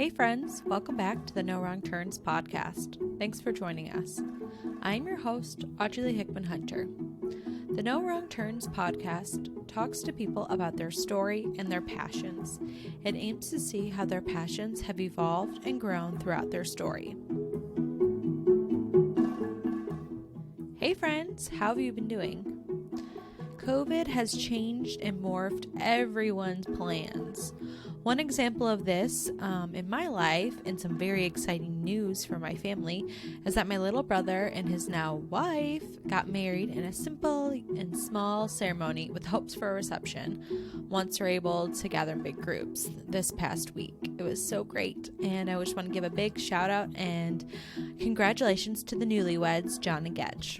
Hey friends, welcome back to the No Wrong Turns podcast. Thanks for joining us. I'm your host, Audrey Hickman Hunter. The No Wrong Turns podcast talks to people about their story and their passions. It aims to see how their passions have evolved and grown throughout their story. Hey friends, how have you been doing? COVID has changed and morphed everyone's plans. One example of this in my life, and some very exciting news for my family, is that my little brother and his now wife got married in a simple and small ceremony with hopes for a reception once we're able to gather in big groups this past week. It was so great, and I just want to give a big shout out and congratulations to the newlyweds, John and Gedge.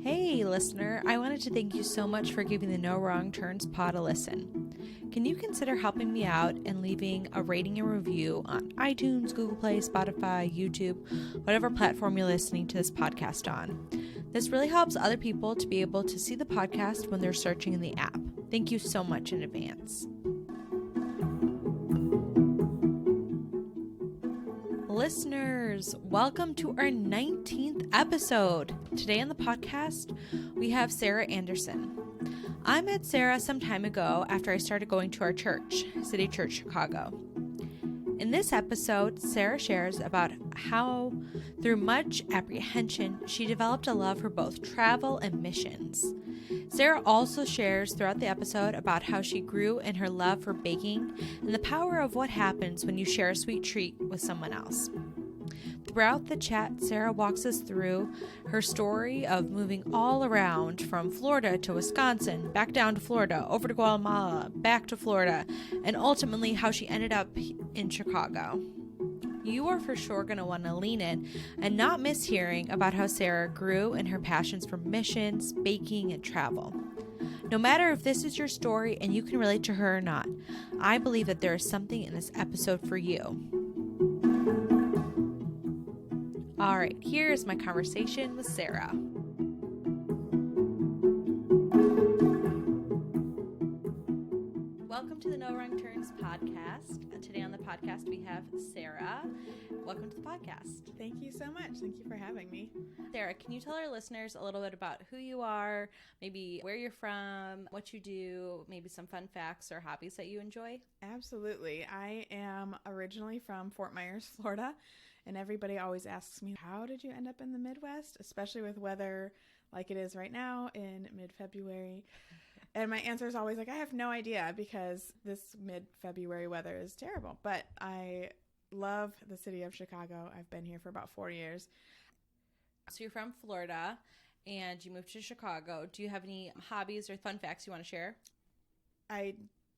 Hey listener, I wanted to thank you so much for giving the No Wrong Turns pod a listen. Can you consider helping me out and leaving a rating and review on iTunes, Google Play, Spotify, YouTube, whatever platform you're listening to this podcast on? This really helps other people to be able to see the podcast when they're searching in the app. Thank you so much in advance. Listeners, welcome to our 19th episode. Today on the podcast, we have Sarah Anderson. I met Sarah some time ago after I started going to our church, City Church Chicago. In this episode, Sarah shares about how, through much apprehension, she developed a love for both travel and missions. Sarah also shares throughout the episode about how she grew in her love for baking and the power of what happens when you share a sweet treat with someone else. Throughout the chat, Sarah walks us through her story of moving all around from Florida to Wisconsin, back down to Florida, over to Guatemala, back to Florida, and ultimately how she ended up in Chicago. You are for sure going to want to lean in and not miss hearing about how Sarah grew in her passions for missions, baking, and travel. No matter if this is your story and you can relate to her or not, I believe that there is something in this episode for you. All right, here is my conversation with Sarah. Welcome to the No Wrong Turns podcast. Today on the podcast, we have Sarah. Welcome to the podcast. Thank you so much. Thank you for having me. Sarah, can you tell our listeners a little bit about who you are, maybe where you're from, what you do, maybe some fun facts or hobbies that you enjoy? Absolutely. I am originally from Fort Myers, Florida, and everybody always asks me, how did you end up in the Midwest, especially with weather like it is right now in mid-February? And my answer is always like, I have no idea, because this mid-February weather is terrible. But I love the city of Chicago. I've been here for about 4 years. So you're from Florida and you moved to Chicago. Do you have any hobbies or fun facts you want to share? I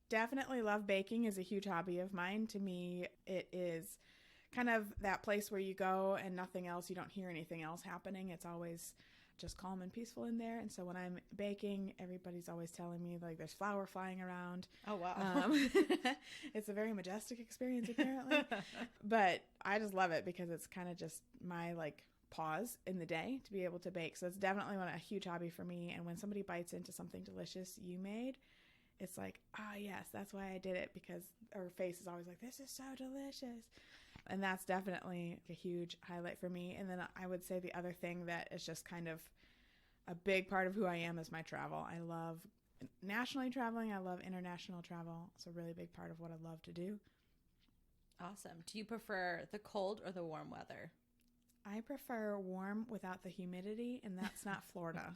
definitely love baking. Is a huge hobby of mine. To me, it is kind of that place where you go and nothing else, you don't hear anything else happening. It's always just calm and peaceful in there. And so when I'm baking, everybody's always telling me like there's flour flying around. Oh, wow. It's a very majestic experience apparently. But I just love it because it's kind of just my like pause in the day to be able to bake. So it's definitely a huge hobby for me. And when somebody bites into something delicious you made, it's like, yes, that's why I did it, because her face is always like, this is so delicious. And that's definitely a huge highlight for me. And then I would say the other thing that is just kind of a big part of who I am is my travel. I love nationally traveling. I love international travel. It's a really big part of what I love to do. Awesome. Do you prefer the cold or the warm weather? I prefer warm without the humidity, and that's not Florida.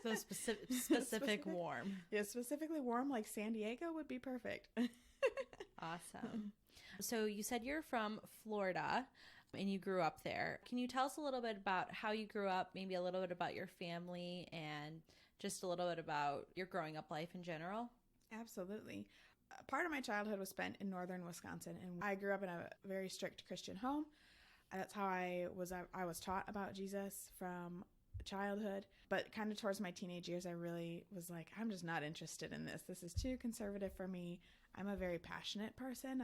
So specific warm. Yeah, specifically warm, like San Diego would be perfect. Awesome. So you said you're from Florida and you grew up there. Can you tell us a little bit about how you grew up, maybe a little bit about your family, and just a little bit about your growing up life in general? Absolutely. Part of my childhood was spent in northern Wisconsin, and I grew up in a very strict Christian home. That's how I was taught about Jesus from childhood. But kind of towards my teenage years, I really was like, I'm just not interested in this. This is too conservative for me. I'm a very passionate person.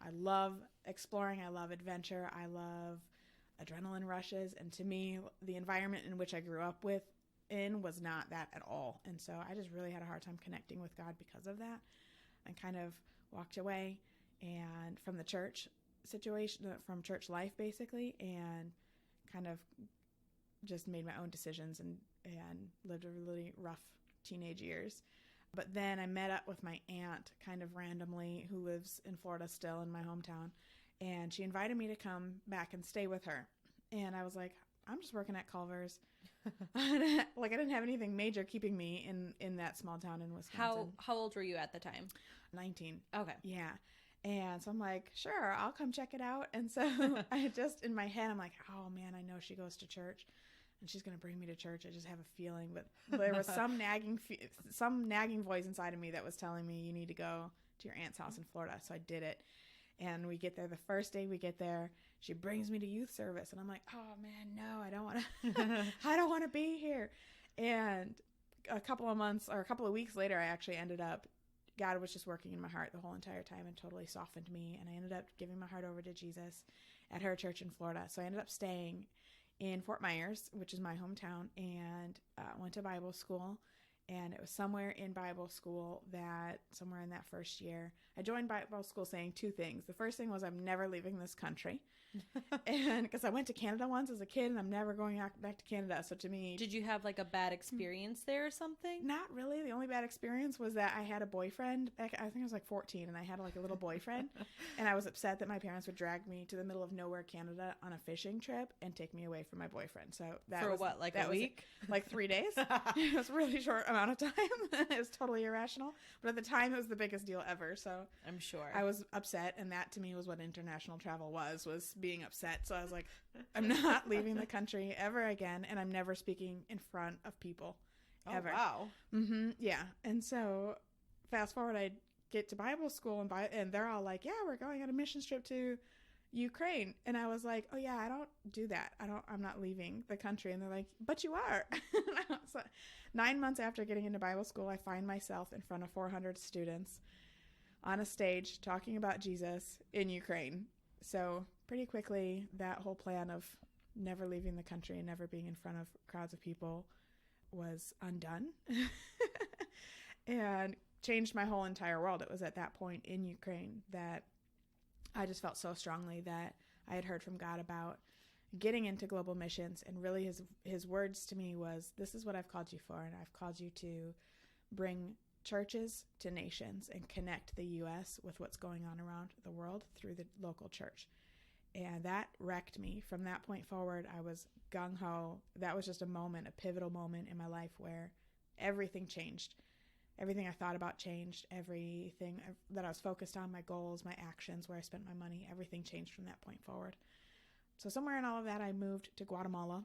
I love exploring. I love adventure. I love adrenaline rushes. And to me, the environment in which I grew up with in was not that at all. And so I just really had a hard time connecting with God because of that, and kind of walked away and from the church situation, from church life basically, and kind of just made my own decisions and lived a really rough teenage years. But then I met up with my aunt kind of randomly, who lives in Florida still, in my hometown, and she invited me to come back and stay with her. And I was like, I'm just working at Culver's. Like, I didn't have anything major keeping me in that small town in Wisconsin. How old were you at the time? 19. Okay. Yeah. And so I'm like, sure, I'll come check it out. And so I just, in my head, I'm like, oh man, I know she goes to church and she's going to bring me to church. I just have a feeling. But there was some nagging voice inside of me that was telling me, you need to go to your aunt's house in Florida. So I did it. And we get there. The first day we get there, she brings me to youth service. And I'm like, oh man, no, I don't want to, I don't want to be here. And a couple of weeks later, I actually ended up, God was just working in my heart the whole entire time and totally softened me. And I ended up giving my heart over to Jesus at her church in Florida. So I ended up staying in Fort Myers, which is my hometown, and went to Bible school. And it was somewhere in Bible school somewhere in that first year, I joined Bible school saying two things. The first thing was, I'm never leaving this country. And because I went to Canada once as a kid, and I'm never going back to Canada. So to me... Did you have like a bad experience there or something? Not really. The only bad experience was that I had a boyfriend. I think I was like 14, and I had like a little boyfriend. And I was upset that my parents would drag me to the middle of nowhere, Canada, on a fishing trip and take me away from my boyfriend. So that For was... what, like that a was week? Like 3 days. It was a really short amount of time. It was totally irrational. But at the time, it was the biggest deal ever. So I'm sure. I was upset, and that to me was what international travel was being upset. So I was like, I'm not leaving the country ever again, and I'm never speaking in front of people ever. Oh, wow. Mm-hmm. Yeah. And so fast forward, I get to Bible school, and they're all like, yeah, we're going on a mission trip to Ukraine. And I was like, oh yeah, I don't do that. I'm not leaving the country. And they're like, but you are. So 9 months after getting into Bible school, I find myself in front of 400 students on a stage talking about Jesus in Ukraine. So pretty quickly, that whole plan of never leaving the country and never being in front of crowds of people was undone and changed my whole entire world. It was at that point in Ukraine that I just felt so strongly that I had heard from God about getting into global missions. And really his words to me was, this is what I've called you for. And I've called you to bring churches to nations and connect the U.S. with what's going on around the world through the local church. And that wrecked me. From that point forward, I was gung-ho. That was just a pivotal moment in my life where everything changed. Everything I thought about changed. Everything that I was focused on, my goals, my actions, where I spent my money, everything changed from that point forward. So somewhere in all of that, I moved to Guatemala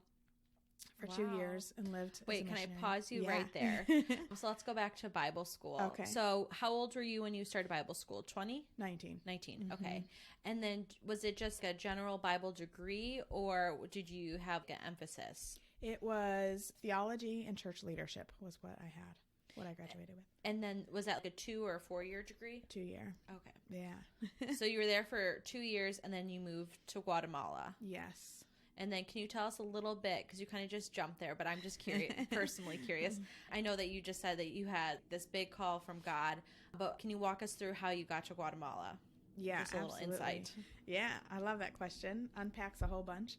for 2 years and lived. Wait, can I pause you right there? So let's go back to Bible school. Okay. So how old were you when you started Bible school? 20? 19. 19. Mm-hmm. Okay. And then was it just a general Bible degree, or did you have an emphasis? It was theology and church leadership was what I had, what I graduated with. And then was that like a 2 or 4 year degree? 2 year. Okay. Yeah. So you were there for 2 years, and then you moved to Guatemala. Yes. And then can you tell us a little bit, because you kind of just jumped there, but I'm just curious, personally curious. I know that you just said that you had this big call from God, but can you walk us through how you got to Guatemala? Yeah, just a little insight. Yeah, I love that question. Unpacks a whole bunch.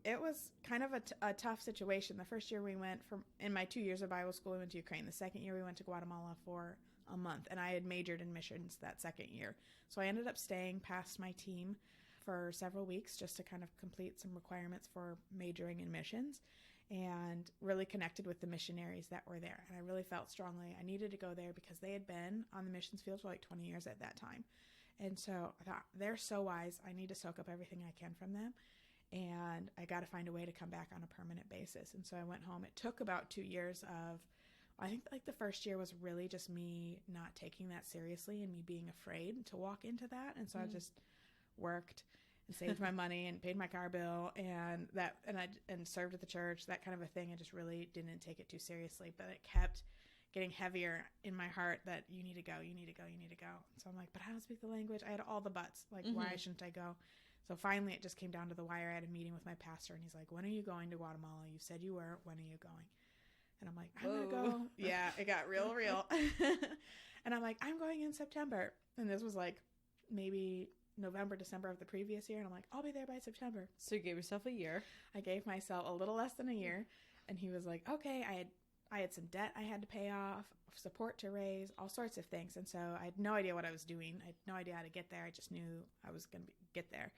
It was kind of a tough situation. The first year we went in my 2 years of Bible school, we went to Ukraine. The second year we went to Guatemala for a month, and I had majored in missions that second year. So I ended up staying past my team for several weeks just to kind of complete some requirements for majoring in missions, and really connected with the missionaries that were there. And I really felt strongly I needed to go there because they had been on the missions field for like 20 years at that time. And so I thought, they're so wise. I need to soak up everything I can from them. And I got to find a way to come back on a permanent basis. And so I went home. It took about 2 years of, I think like the first year was really just me not taking that seriously and me being afraid to walk into that. And so I just worked and saved my money and paid my car bill and served at the church, that kind of a thing. I just really didn't take it too seriously, but it kept getting heavier in my heart that you need to go. So I'm like, but I don't speak the language. I had all the buts. Like, why shouldn't I go? So finally it just came down to the wire. I had a meeting with my pastor, and he's like, when are you going to Guatemala? You said you were. When are you going? And I'm like, I'm going to go. Yeah, it got real. And I'm like, I'm going in September. And this was like maybe November, December of the previous year. And I'm like, I'll be there by September. So you gave yourself a year. I gave myself a little less than a year. And he was like, okay, I had some debt I had to pay off, support to raise, all sorts of things. And so I had no idea what I was doing. I had no idea how to get there. I just knew I was going to get there.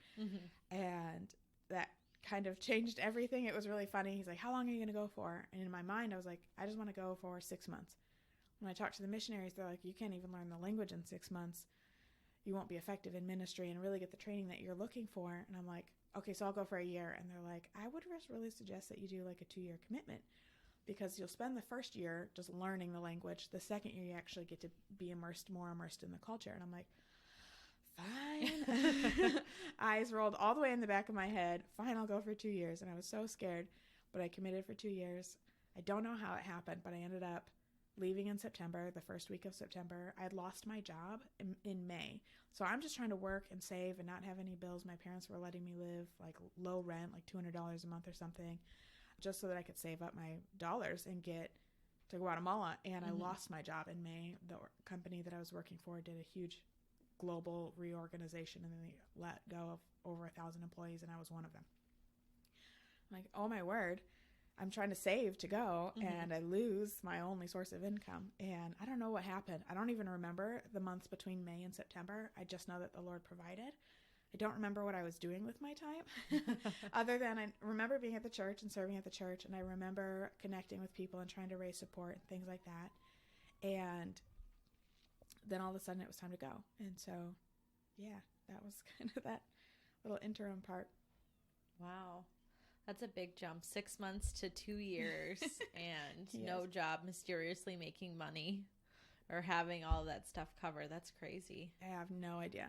And that kind of changed everything. It was really funny. He's like, how long are you going to go for? And in my mind, I was like, I just want to go for 6 months. When I talked to the missionaries, they're like, you can't even learn the language in 6 months. You won't be effective in ministry and really get the training that you're looking for. And I'm like, okay, so I'll go for a year. And they're like, I would really suggest that you do like a 2-year commitment, because you'll spend the first year just learning the language. The second year, you actually get to be more immersed in the culture. And I'm like, fine. Eyes rolled all the way in the back of my head. Fine, I'll go for 2 years. And I was so scared, but I committed for 2 years. I don't know how it happened, but I ended up leaving in September, the first week of September. I had lost my job in May. So I'm just trying to work and save and not have any bills. My parents were letting me live like low rent, like $200 a month or something, just so that I could save up my dollars and get to Guatemala. And I lost my job in May. The company that I was working for did a huge global reorganization, and then they let go of over 1,000 employees, and I was one of them. I'm like, oh my word, I'm trying to save to go, and I lose my only source of income. And I don't know what happened. I don't even remember the months between May and September. I just know that the Lord provided. I don't remember what I was doing with my time other than I remember being at the church and serving at the church, and I remember connecting with people and trying to raise support and things like that. And then all of a sudden it was time to go. And so, yeah, that was kind of that little interim part. Wow. That's a big jump. 6 months to 2 years and Yes. no job, mysteriously making money or having all of that stuff covered. That's crazy. I have no idea.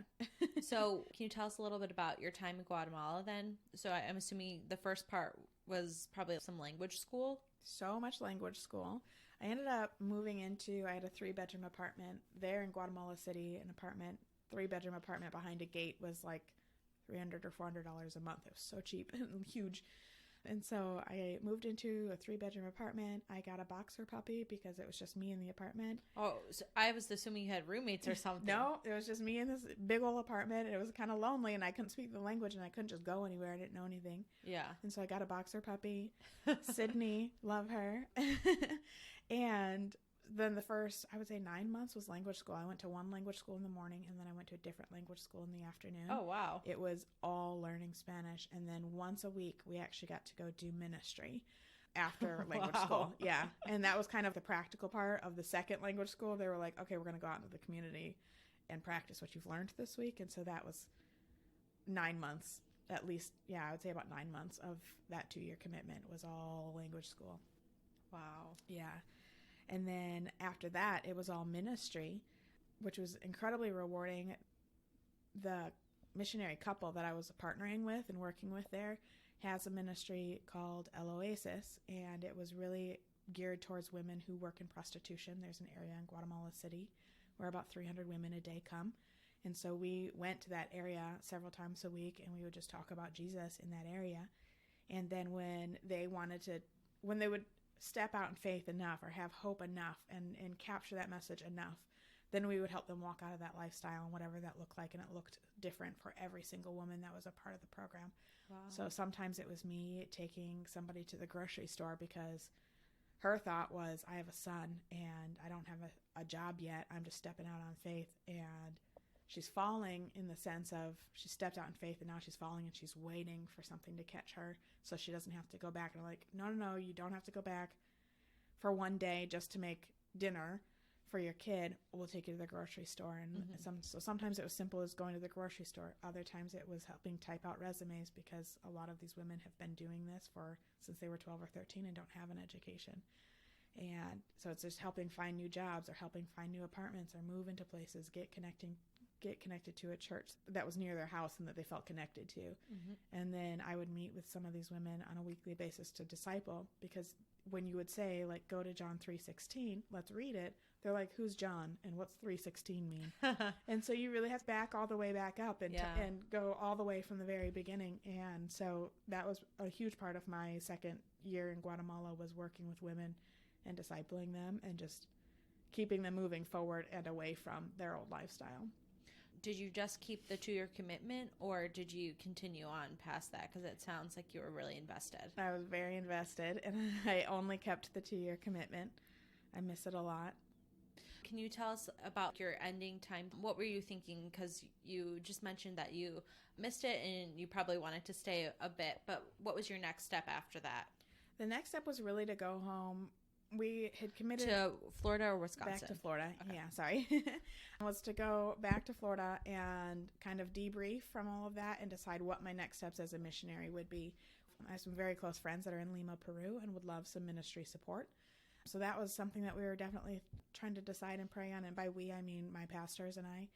So can you tell us a little bit about your time in Guatemala then? So I'm assuming the first part was probably some language school. So much language school. I ended up moving into, I had a 3-bedroom apartment there in Guatemala City, an apartment, 3-bedroom apartment behind a gate was like $300 or $400 a month. It was so cheap and huge. And so I moved into a 3-bedroom apartment. I got a boxer puppy because it was just me in the apartment. Oh, so I was assuming you had roommates or something. No, it was just me in this big old apartment. And it was kind of lonely, and I couldn't speak the language, and I couldn't just go anywhere. I didn't know anything. Yeah. And so I got a boxer puppy, Sydney, love her. And then the first, I would say 9 months was language school. I went to one language school in the morning, and then I went to a different language school in the afternoon. Oh, wow. It was all learning Spanish. And then once a week, we actually got to go do ministry after language school. Yeah. And that was kind of the practical part of the second language school. They were like, okay, we're going to go out into the community and practice what you've learned this week. And so that was 9 months, at least. Yeah, I would say about 9 months of that 2-year commitment was all language school. Wow. Yeah. And then after that, it was all ministry, which was incredibly rewarding. The missionary couple that I was partnering with and working with there has a ministry called El Oasis, and it was really geared towards women who work in prostitution. There's an area in Guatemala City where about 300 women a day come. And so we went to that area several times a week, and we would just talk about Jesus in that area. And then when they would step out in faith enough or have hope enough and capture that message enough, then we would help them walk out of that lifestyle and whatever that looked like. And it looked different for every single woman that was a part of the program. Wow. So sometimes it was me taking somebody to the grocery store because her thought was, I have a son and I don't have a job yet. I'm just stepping out on faith. And she's falling in the sense of she stepped out in faith and now she's falling and she's waiting for something to catch her so she doesn't have to go back. And I'm like, no, you don't have to go back for one day just to make dinner for your kid. We'll take you to the grocery store. And so sometimes it was simple as going to the grocery store. Other times it was helping type out resumes because a lot of these women have been doing this since they were 12 or 13 and don't have an education. And so it's just helping find new jobs or helping find new apartments or move into places, get connected to a church that was near their house and that they felt connected to. And then I would meet with some of these women on a weekly basis to disciple, because when you would say, like, go to John 3:16, let's read it, they're like, who's John and what's 3:16 mean? And so you really have to back all the way back up and go all the way from the very beginning. And so that was a huge part of my second year in Guatemala, was working with women and discipling them and just keeping them moving forward and away from their old lifestyle. Did you just keep the 2-year commitment, or did you continue on past that? Because it sounds like you were really invested. I was very invested, and I only kept the 2-year commitment. I miss it a lot. Can you tell us about your ending time? What were you thinking? Because you just mentioned that you missed it and you probably wanted to stay a bit, but what was your next step after that? The next step was really to go home. We had committed to Florida or Wisconsin? Back to Florida. Okay. Yeah, sorry. Was to go back to Florida and kind of debrief from all of that and decide what my next steps as a missionary would be. I have some very close friends that are in Lima, Peru, and would love some ministry support. So that was something that we were definitely trying to decide and pray on. And by we, I mean my pastors and I.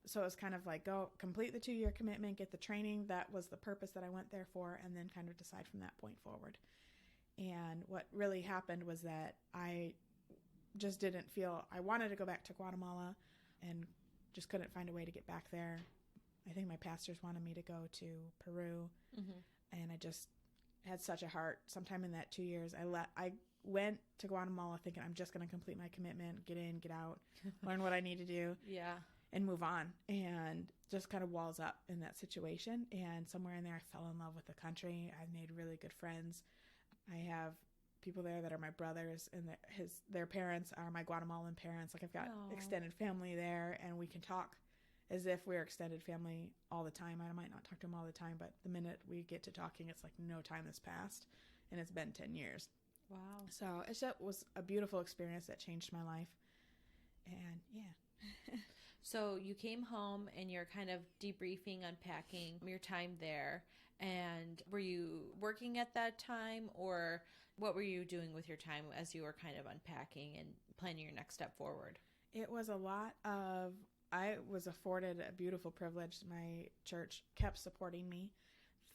So it was kind of like, go complete the 2-year commitment, get the training. That was the purpose that I went there for, and then kind of decide from that point forward. And what really happened was that I just didn't feel, I wanted to go back to Guatemala and just couldn't find a way to get back there. I think my pastors wanted me to go to Peru, and I just had such a heart. Sometime in that 2 years, I went to Guatemala thinking I'm just going to complete my commitment, get in, get out, learn what I need to do, and move on. And just kind of walls up in that situation. And somewhere in there, I fell in love with the country. I made really good friends. I have people there that are my brothers, and their parents are my Guatemalan parents. Like, I've got extended family there, and we can talk as if we're extended family all the time. I might not talk to them all the time, but the minute we get to talking, it's like no time has passed, and it's been 10 years. Wow. So it was a beautiful experience that changed my life. And yeah. So you came home and you're kind of debriefing, unpacking your time there. And were you working at that time, or what were you doing with your time as you were kind of unpacking and planning your next step forward? It was a lot of, I was afforded a beautiful privilege. My church kept supporting me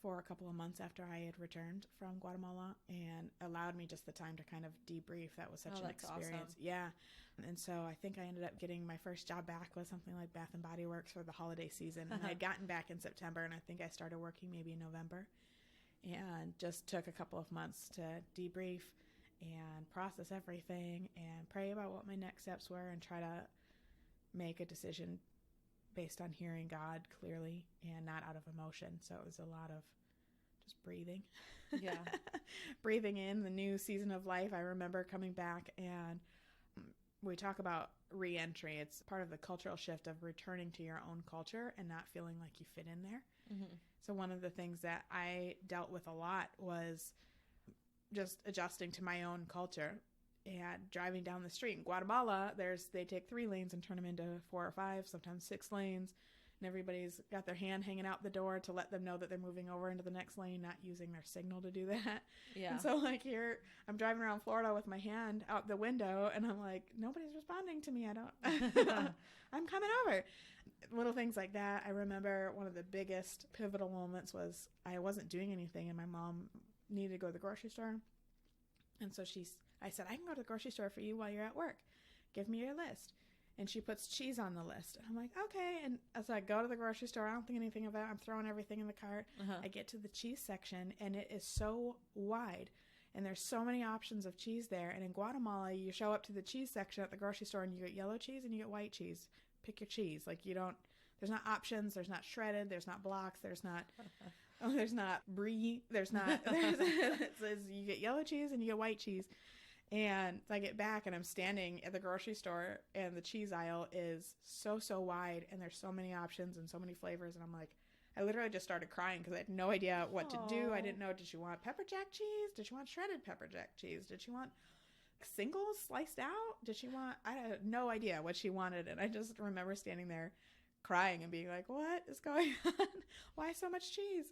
for a couple of months after I had returned from Guatemala, and allowed me just the time to kind of debrief. That was such an experience. Awesome. Yeah. And so I think I ended up getting my first job back with something like Bath and Body Works for the holiday season. And I had gotten back in September, and I think I started working maybe in November, and just took a couple of months to debrief and process everything and pray about what my next steps were and try to make a decision based on hearing God clearly and not out of emotion. So it was a lot of just breathing. Yeah. Breathing in the new season of life. I remember coming back, and we talk about re-entry. It's part of the cultural shift of returning to your own culture and not feeling like you fit in there. So one of the things that I dealt with a lot was just adjusting to my own culture and driving down the street. In Guatemala, they take 3 lanes and turn them into 4 or 5, sometimes 6 lanes. And everybody's got their hand hanging out the door to let them know that they're moving over into the next lane, not using their signal to do that. Yeah. And so, like, here, I'm driving around Florida with my hand out the window, and I'm like, nobody's responding to me. I'm coming over. Little things like that. I remember one of the biggest pivotal moments was I wasn't doing anything, and my mom needed to go to the grocery store. And so I said, I can go to the grocery store for you while you're at work. Give me your list. And she puts cheese on the list. And I'm like, okay. And as I go to the grocery store, I don't think anything of it. I'm throwing everything in the cart. I get to the cheese section, and it is so wide. And there's so many options of cheese there. And in Guatemala, you show up to the cheese section at the grocery store, and you get yellow cheese and you get white cheese. Pick your cheese. Like, there's not options. There's not shredded. There's not blocks. There's not brie. There's not, it says you get yellow cheese and you get white cheese. And I get back, and I'm standing at the grocery store, and the cheese aisle is so wide, and there's so many options and so many flavors. And I'm like, I literally just started crying because I had no idea what to do. I didn't know, did she want pepper jack cheese? Did she want shredded pepper jack cheese? Did she want singles sliced out? I had no idea what she wanted. And I just remember standing there crying and being like, what is going on? Why so much cheese?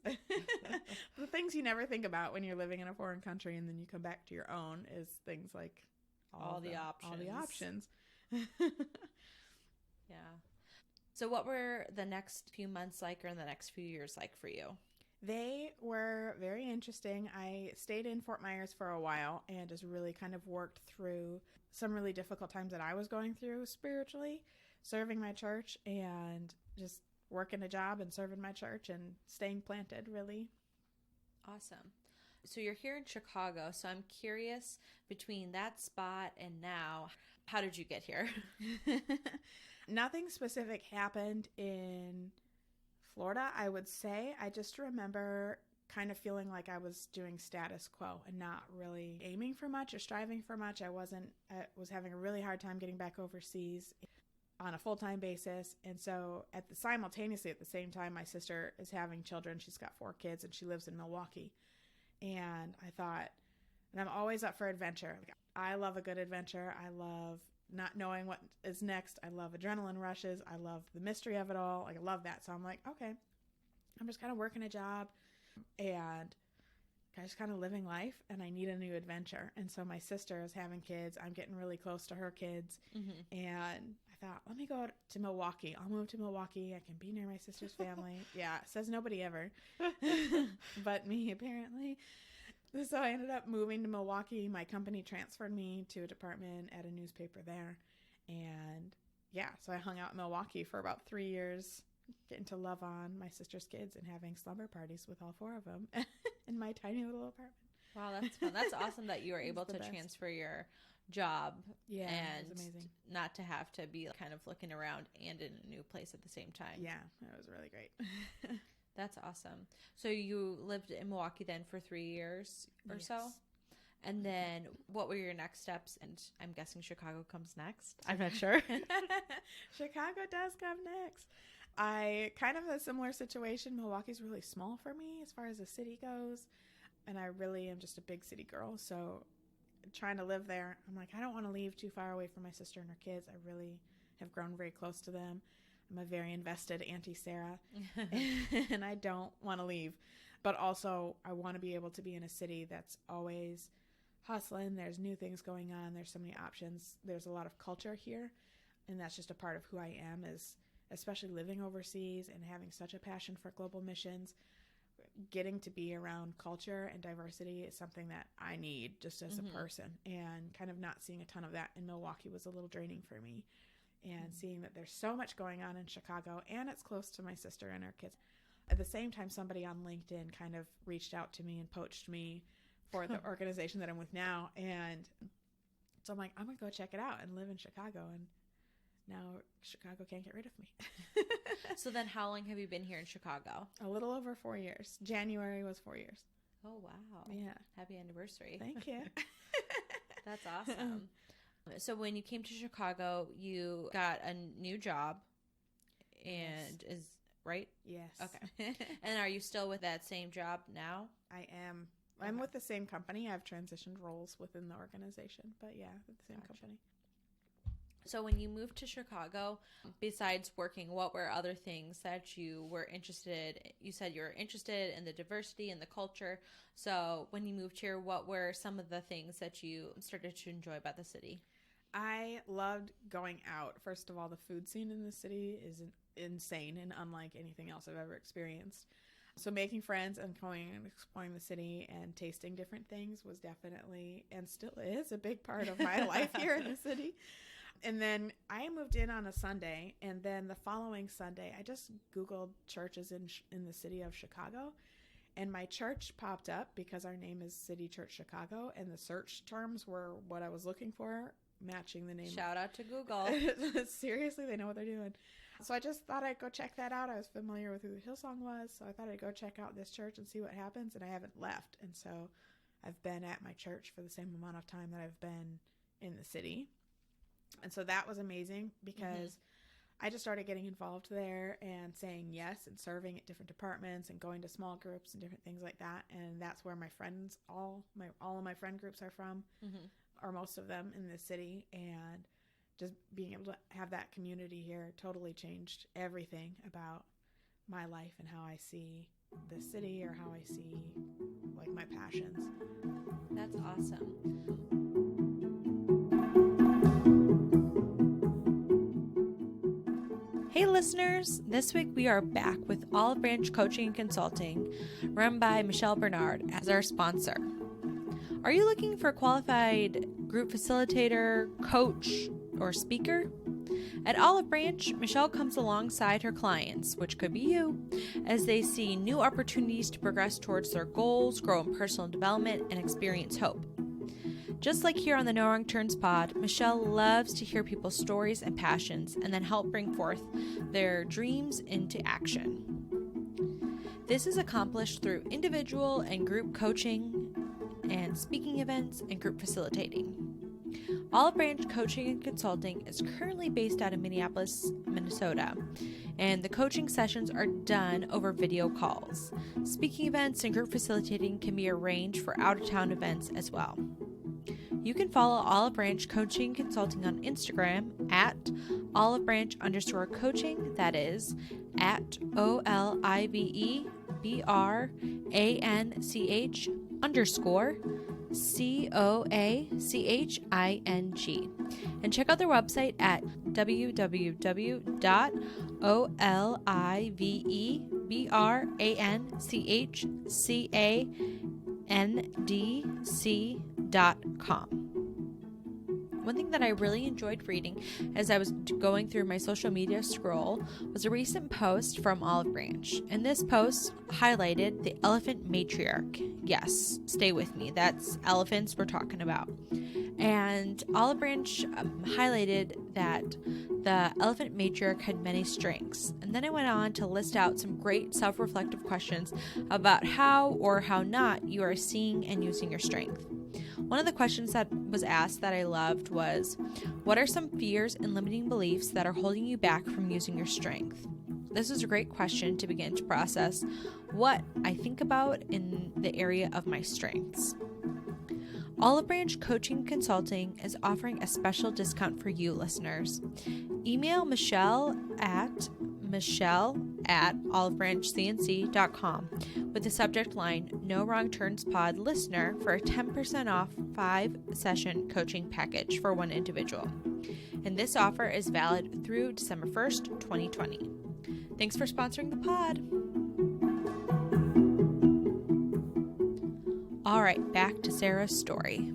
The things you never think about when you're living in a foreign country, and then you come back to your own, is things like all the options. Yeah. So what were the next few months like, or the next few years like for you? They were very interesting. I stayed in Fort Myers for a while and just really kind of worked through some really difficult times that I was going through spiritually, serving my church and just working a job and serving my church and staying planted, really. Awesome. So you're here in Chicago. So I'm curious, between that spot and now, how did you get here? Nothing specific happened in Florida, I would say. I just remember kind of feeling like I was doing status quo and not really aiming for much or striving for much. I was having a really hard time getting back overseas on a full-time basis. And so simultaneously at the same time, my sister is having children. She's got 4 kids and she lives in Milwaukee. And I thought, and I'm always up for adventure. I love a good adventure. I love not knowing what is next. I love adrenaline rushes. I love the mystery of it all. I love that. So I'm like, okay, I'm just kind of working a job and just kind of living life, and I need a new adventure. And so my sister is having kids. I'm getting really close to her kids. And I thought, let me go to Milwaukee. I'll move to Milwaukee. I can be near my sister's family. Yeah, says nobody ever. But me, apparently. So I ended up moving to Milwaukee. My company transferred me to a department at a newspaper there. And yeah, so I hung out in Milwaukee for about 3 years, getting to love on my sister's kids and having slumber parties with all 4 of them in my tiny little apartment. Wow, that's fun. That's awesome that you were able to transfer your job and it was amazing. Not to have to be kind of looking around and in a new place at the same time. Yeah, it was really great. That's awesome. So you lived in Milwaukee then for 3 years or so? And then what were your next steps? And I'm guessing Chicago comes next. I'm not sure. Chicago does come next. I kind of have a similar situation. Milwaukee's really small for me as far as the city goes. And I really am just a big city girl. So trying to live there, I'm like, I don't want to leave too far away from my sister and her kids. I really have grown very close to them. I'm a very invested Auntie Sarah, and I don't want to leave. But also, I want to be able to be in a city that's always hustling. There's new things going on. There's so many options. There's a lot of culture here, and that's just a part of who I am, is especially living overseas and having such a passion for global missions. Getting to be around culture and diversity is something that I need just as a person, and kind of not seeing a ton of that in Milwaukee was a little draining for me. And seeing that there's so much going on in Chicago, and it's close to my sister and her kids. At the same time, somebody on LinkedIn kind of reached out to me and poached me for the organization that I'm with now. And so I'm like, I'm going to go check it out and live in Chicago. And now Chicago can't get rid of me. So then how long have you been here in Chicago? A little over 4 years. January was 4 years. Oh, wow. Yeah. Happy anniversary. Thank you. That's awesome. So when you came to Chicago, you got a new job, and is right? Yes. Okay. And are you still with that same job now? I am. I'm with the same company. I've transitioned roles within the organization, but yeah, with the same company. So when you moved to Chicago, besides working, what were other things that you were interested in? You said you were interested in the diversity and the culture. So when you moved here, what were some of the things that you started to enjoy about the city? I loved going out. First of all, the food scene in the city is insane and unlike anything else I've ever experienced. So making friends and going and exploring the city and tasting different things was definitely, and still is, a big part of my life here in the city. And then I moved in on a Sunday, and then the following Sunday, I just Googled churches in the city of Chicago, and my church popped up because our name is City Church Chicago, and the search terms were what I was looking for, matching the name. Shout out to Google. Seriously, they know what they're doing. So I just thought I'd go check that out. I was familiar with who Hillsong was, so I thought I'd go check out this church and see what happens, and I haven't left. And so I've been at my church for the same amount of time that I've been in the city. And so that was amazing because I just started getting involved there and saying yes and serving at different departments and going to small groups and different things like that. And that's where my friends, all of my friend groups are from, or most of them in the city. And just being able to have that community here totally changed everything about my life and how I see the city or how I see like my passions. That's awesome. Hey listeners, this week we are back with Olive Branch Coaching and Consulting, run by Michelle Bernard as our sponsor. Are you looking for a qualified group facilitator, coach, or speaker? At Olive Branch, Michelle comes alongside her clients, which could be you, as they see new opportunities to progress towards their goals, grow in personal development, and experience hope. Just like here on the No Wrong Turns pod, Michelle loves to hear people's stories and passions and then help bring forth their dreams into action. This is accomplished through individual and group coaching and speaking events and group facilitating. Olive Branch Coaching and Consulting is currently based out of Minneapolis, Minnesota, and the coaching sessions are done over video calls. Speaking events and group facilitating can be arranged for out-of-town events as well. You can follow Olive Branch Coaching and Consulting on Instagram at olivebranch_coaching. That is at OLIVEBRANCH _COACHING. And check out their website at www.olivebranchcandc.com. One thing that I really enjoyed reading as I was going through my social media scroll was a recent post from Olive Branch. And this post highlighted the elephant matriarch. Yes, stay with me. That's elephants we're talking about. And Olive Branch highlighted that the elephant matriarch had many strengths. And then I went on to list out some great self-reflective questions about how or how not you are seeing and using your strength. One of the questions that was asked that I loved was, what are some fears and limiting beliefs that are holding you back from using your strength? This is a great question to begin to process what I think about in the area of my strengths. Olive Branch Coaching Consulting is offering a special discount for you listeners. Email Michelle at olivebranchcnc.com with the subject line No Wrong Turns Pod listener for a 10% off 5-session coaching package for one individual. And this offer is valid through December 1st, 2020. Thanks for sponsoring the pod. All right, back to Sarah's story.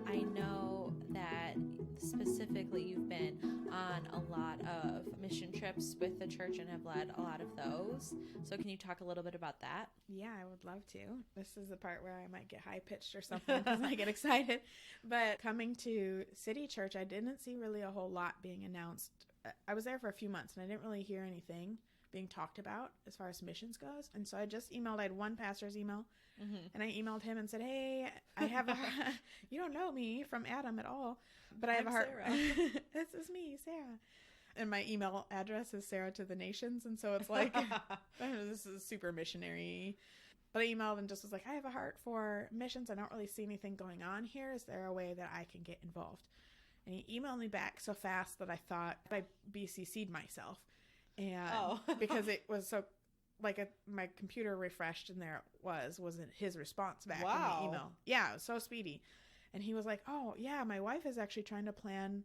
I know that specifically you've been on a lot of mission trips with the church and have led a lot of those. So can you talk a little bit about that? Yeah, I would love to. This is the part where I might get high-pitched or something because I get excited. But coming to City Church, I didn't see really a whole lot being announced. I was there for a few months, and I didn't really hear anything being talked about as far as missions goes. And so I just emailed. I had one pastor's email, and I emailed him and said, hey, I have a you don't know me from Adam at all, but I have a heart. This is me, Sarah. And my email address is Sarah to the Nations. And so it's like, this is super missionary. But I emailed and just was like, I have a heart for missions. I don't really see anything going on here. Is there a way that I can get involved? And he emailed me back so fast that I thought I BCC'd myself. And because it was so, like, my computer refreshed and there it wasn't his response back in the email. Yeah, it was so speedy. And he was like, oh, yeah, my wife is actually trying to plan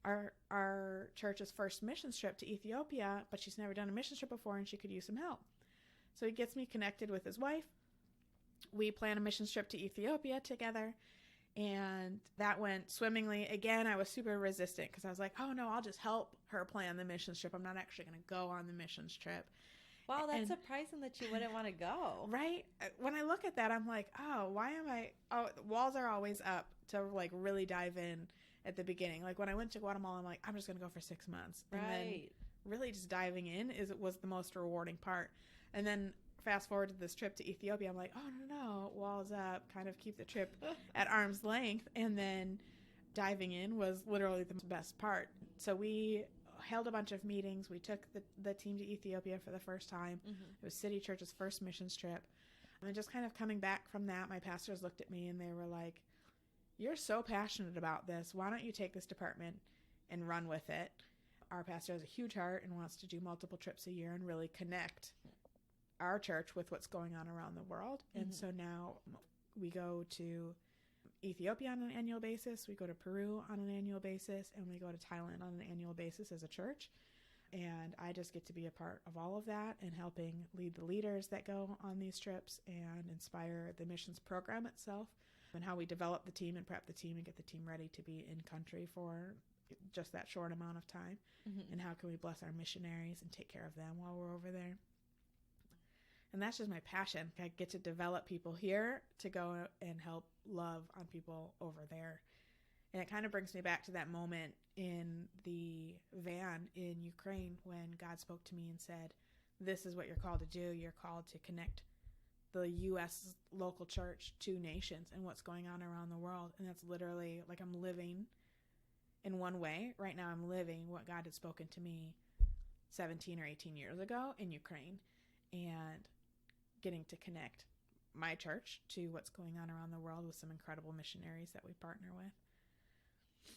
our church's first missions trip to Ethiopia, but she's never done a missions trip before and she could use some help. So he gets me connected with his wife. We plan a missions trip to Ethiopia together. And that went swimmingly. Again, I was super resistant because I was like, oh, no, I'll just help her plan the missions trip. I'm not actually going to go on the missions trip. Wow, that's surprising that you wouldn't want to go. Right? When I look at that, I'm like, walls are always up to, like, really dive in at the beginning. Like, when I went to Guatemala, I'm like, I'm just going to go for 6 months. Right. And then really just diving in was the most rewarding part. And then fast forward to this trip to Ethiopia, I'm like, oh, no, walls up, kind of keep the trip at arm's length. And then diving in was literally the best part. So we held a bunch of meetings. We took the team to Ethiopia for the first time. It was City Church's first missions trip. And just kind of coming back from that, my pastors looked at me and they were like, you're so passionate about this. Why don't you take this department and run with it? Our pastor has a huge heart and wants to do multiple trips a year and really connect our church with what's going on around the world. And so now we go to Ethiopia on an annual basis, we go to Peru on an annual basis, and we go to Thailand on an annual basis as a church. And I just get to be a part of all of that and helping lead the leaders that go on these trips and inspire the missions program itself. and how we develop the team and prep the team and get the team ready to be in country for just that short amount of time. And how can we bless our missionaries and take care of them while we're over there. And that's just my passion. I get to develop people here to go and help love on people over there. And it kind of brings me back to that moment in the van in Ukraine when God spoke to me and said, this is what you're called to do. You're called to connect the U.S. local church to nations and what's going on around the world. And that's literally like I'm living in one way. Right now I'm living what God had spoken to me 17 or 18 years ago in Ukraine, and getting to connect my church to what's going on around the world with some incredible missionaries that we partner with.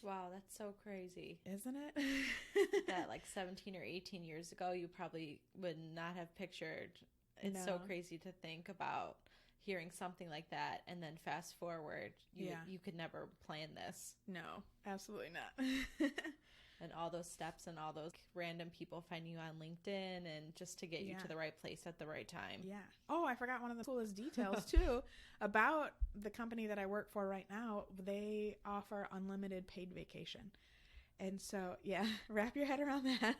Wow, that's so crazy. Isn't it? That like 17 or 18 years ago, you probably would not have pictured. It's so crazy to think about hearing something like that, and then fast forward, you could never plan this. No, absolutely not. And all those steps and all those random people finding you on LinkedIn and just to get you to the right place at the right time. Yeah. Oh, I forgot one of the coolest details too about the company that I work for right now. They offer unlimited paid vacation. And so, wrap your head around that.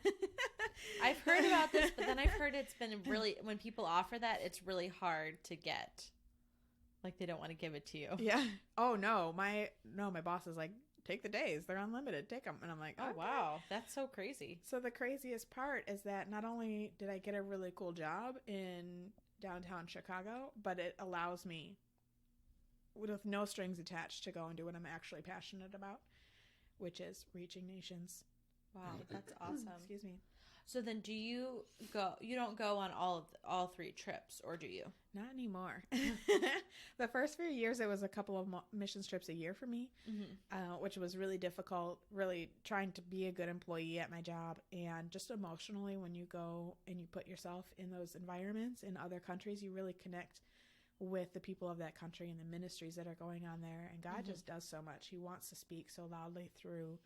I've heard about this, but then I've heard it's been really, when people offer that, it's really hard to get. Like, they don't want to give it to you. Yeah. Oh, no. My boss is like, take the days. They're unlimited. Take them. And I'm like, oh, okay. Wow. That's so crazy. So the craziest part is that not only did I get a really cool job in downtown Chicago, but it allows me with no strings attached to go and do what I'm actually passionate about, which is reaching nations. Wow, that's awesome. Excuse me. So then you don't go on all three trips, or do you? Not anymore. The first few years, it was a couple of missions trips a year for me, which was really difficult, really trying to be a good employee at my job. And just emotionally, when you go and you put yourself in those environments in other countries, you really connect with the people of that country and the ministries that are going on there. And God just does so much. He wants to speak so loudly through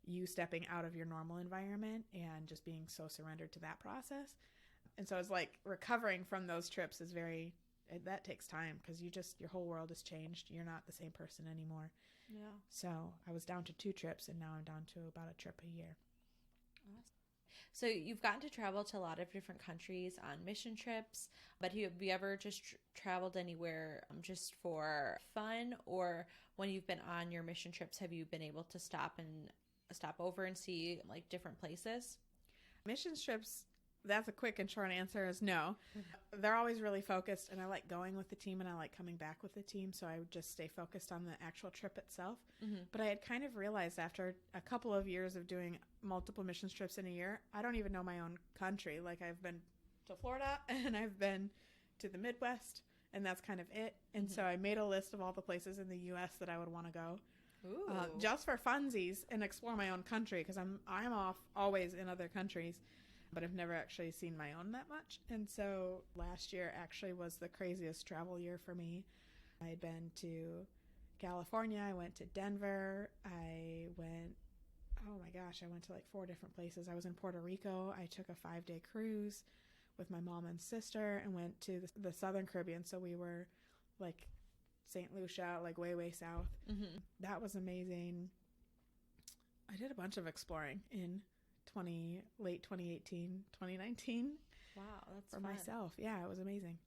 you stepping out of your normal environment and just being so surrendered to that process. And so it's like recovering from those trips is that takes time, because your whole world has changed. You're not the same person anymore. Yeah. So I was down to 2 trips, and now I'm down to about a trip a year. Awesome. So you've gotten to travel to a lot of different countries on mission trips, but have you ever just traveled anywhere just for fun? Or when you've been on your mission trips, have you been able to stop over and see like different places? Mission trips, that's a quick and short answer, is no. They're always really focused, and I like going with the team and I like coming back with the team, so I would just stay focused on the actual trip itself. But I had kind of realized after a couple of years of doing multiple missions trips in a year, I don't even know my own country. Like, I've been to Florida and I've been to the Midwest, and that's kind of it. And so I made a list of all the places in the U.S. that I would want to go. Just for funsies and explore my own country, because I'm off always in other countries, but I've never actually seen my own that much. And so last year actually was the craziest travel year for me. I had been to California, I went to Denver, I went to like 4 different places. I was in Puerto Rico. I took a 5-day cruise with my mom and sister and went to the Southern Caribbean. So we were like St. Lucia, like way, way south. That was amazing. I did a bunch of exploring in late 2018, 2019. Wow, that's for fun. Myself. Yeah, it was amazing.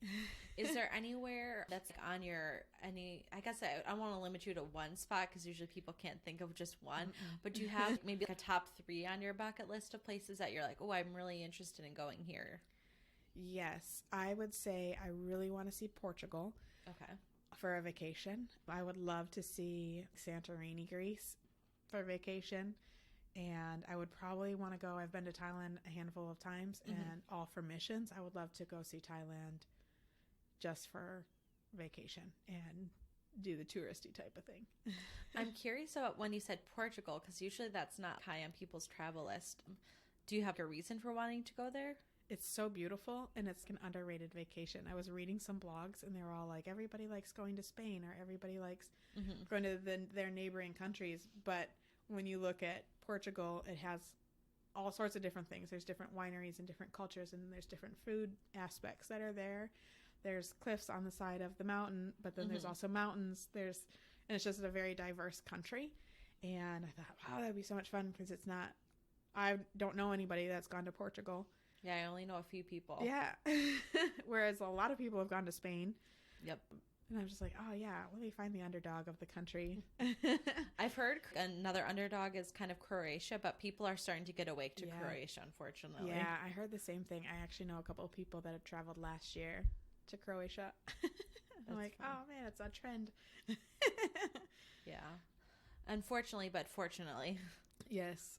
Is there anywhere that's on I guess I don't want to limit you to one spot, because usually people can't think of just one, but do you have maybe like a top 3 on your bucket list of places that you're like, oh, I'm really interested in going here? Yes, I would say I really want to see Portugal. Okay. For a vacation. I would love to see Santorini, Greece for vacation. And I would probably want to go. I've been to Thailand a handful of times, and all for missions. I would love to go see Thailand just for vacation and do the touristy type of thing. I'm curious about when you said Portugal, because usually that's not high on people's travel list. Do you have a reason for wanting to go there? It's so beautiful, and it's an underrated vacation. I was reading some blogs, and they were all like, everybody likes going to Spain, or everybody likes going to their neighboring countries. But when you look at Portugal, it has all sorts of different things. There's different wineries and different cultures, and there's different food aspects that are there. there's cliffs on the side of the mountain, but then there's also mountains. And it's just a very diverse country. And I thought, wow, that'd be so much fun because I don't know anybody that's gone to Portugal. Yeah, I only know a few people. Yeah. Whereas a lot of people have gone to Spain. Yep. And I was just like, oh, yeah, let me find the underdog of the country. I've heard another underdog is kind of Croatia, but people are starting to get awake to Croatia, unfortunately. Yeah, I heard the same thing. I actually know a couple of people that have traveled last year to Croatia. I'm like, fun. Oh, man, it's on trend. Yeah. Unfortunately, but fortunately. Yes.